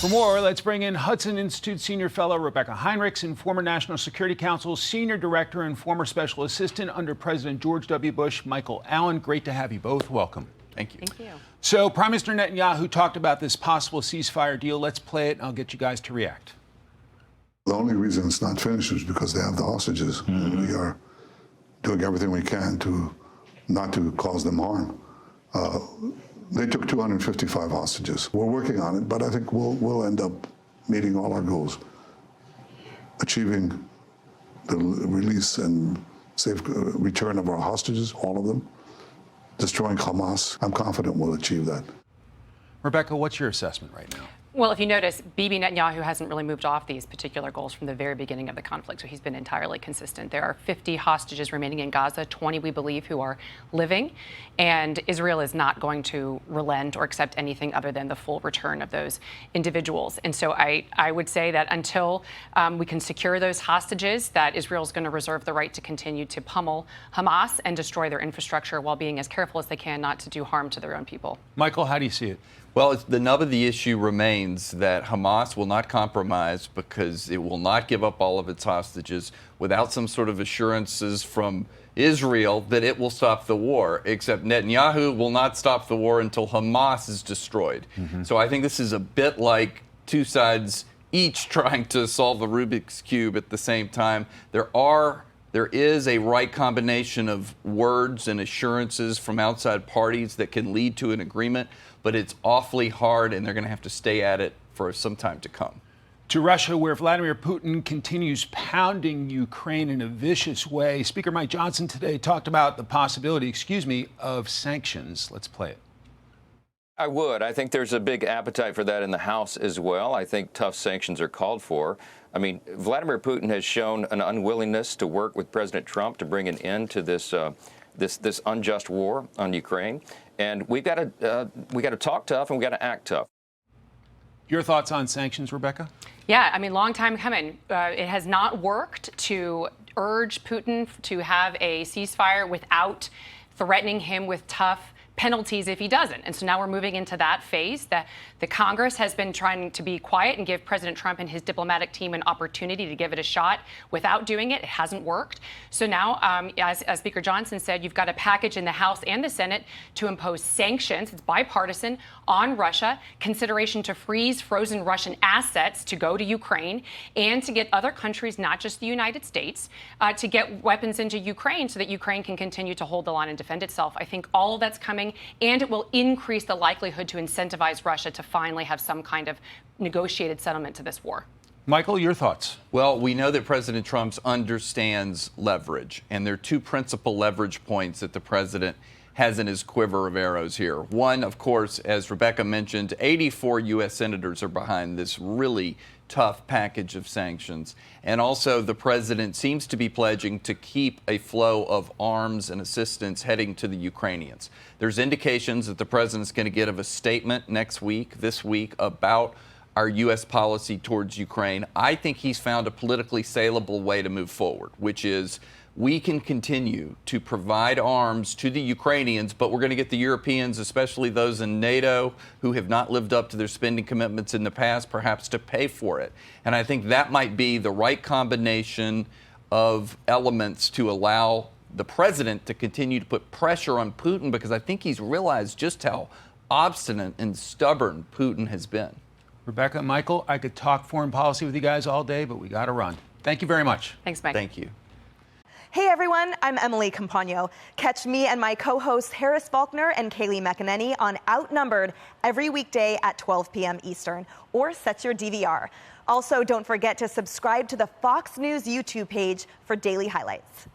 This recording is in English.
For more, let's bring in Hudson Institute Senior Fellow Rebecca Heinrichs and former National Security Council Senior Director and former Special Assistant under President George W. Bush, Michael Allen. Great to have you both. Welcome. Thank you. Thank you. So Prime Minister Netanyahu talked about this possible ceasefire deal. Let's play it and I'll get you guys to react. The only reason it's not finished is because they have the hostages. And we are doing everything we can to not to cause them harm. They took 255 hostages. We're working on it, but I think we'll end up meeting all our goals, achieving the release and safe return of our hostages, all of them, destroying Hamas. I'm confident we'll achieve that. Rebecca, what's your assessment right now? Well, if you notice, Bibi Netanyahu hasn't really moved off these particular goals from the very beginning of the conflict, so he's been entirely consistent. There are 50 hostages remaining in Gaza, 20 we believe who are living, and Israel is not going to relent or accept anything other than the full return of those individuals. And so I would say that until we can secure those hostages, that Israel is going to reserve the right to continue to pummel Hamas and destroy their infrastructure while being as careful as they can not to do harm to their own people. Michael, how do you see it? Well, the nub of the issue remains that Hamas will not compromise because it will not give up all of its hostages without some sort of assurances from Israel that it will stop the war, except Netanyahu will not stop the war until Hamas is destroyed. So I think this is a bit like two sides each trying to solve the Rubik's Cube at the same time. There is a right combination of words and assurances from outside parties that can lead to an agreement, but it's awfully hard, and they're going to have to stay at it for some time to come. To Russia, where Vladimir Putin continues pounding Ukraine in a vicious way. Speaker Mike Johnson today talked about the possibility, of sanctions. Let's play it. I would. I think there's a big appetite for that in the House as well. I think tough sanctions are called for. I mean, Vladimir Putin has shown an unwillingness to work with President Trump to bring an end to this this unjust war on Ukraine. And we got to talk tough and we got to act tough. Your thoughts on sanctions, Rebecca? Yeah, I mean, long time coming. It has not worked to urge Putin to have a ceasefire without threatening him with tough penalties if he doesn't. And so now we're moving into that phase. The Congress has been trying to be quiet and give President Trump and his diplomatic team an opportunity to give it a shot. Without doing it, it hasn't worked. So now, as Speaker Johnson said, you've got a package in the House and the Senate to impose sanctions. It's bipartisan on Russia, consideration to freeze frozen Russian assets to go to Ukraine and to get other countries, not just the United States, to get weapons into Ukraine so that Ukraine can continue to hold the line and defend itself. I think all of that's coming, and it will increase the likelihood to incentivize Russia to finally have some kind of negotiated settlement to this war. Michael, your thoughts? Well, we know that President Trump understands leverage, and there are two principal leverage points that the president has in his quiver of arrows here. One, of course, as Rebecca mentioned, 84 U.S. senators are behind this really tough package of sanctions. And also, the president seems to be pledging to keep a flow of arms and assistance heading to the Ukrainians. There's indications that the president's going to give a statement this week, about our U.S. policy towards Ukraine. I think he's found a politically saleable way to move forward, which is we can continue to provide arms to the Ukrainians, but we're going to get the Europeans, especially those in NATO who have not lived up to their spending commitments in the past, perhaps to pay for it. And I think that might be the right combination of elements to allow the president to continue to put pressure on Putin, because I think he's realized just how obstinate and stubborn Putin has been. Rebecca, Michael, I could talk foreign policy with you guys all day, but we got to run. Thank you very much. Thanks, Mike. Thank you. Hey everyone, I'm Emily Campagno. Catch me and my co-hosts Harris Faulkner and Kaylee McEnany on Outnumbered every weekday at 12 p.m. Eastern, or set your DVR. Also, don't forget to subscribe to the Fox News YouTube page for daily highlights.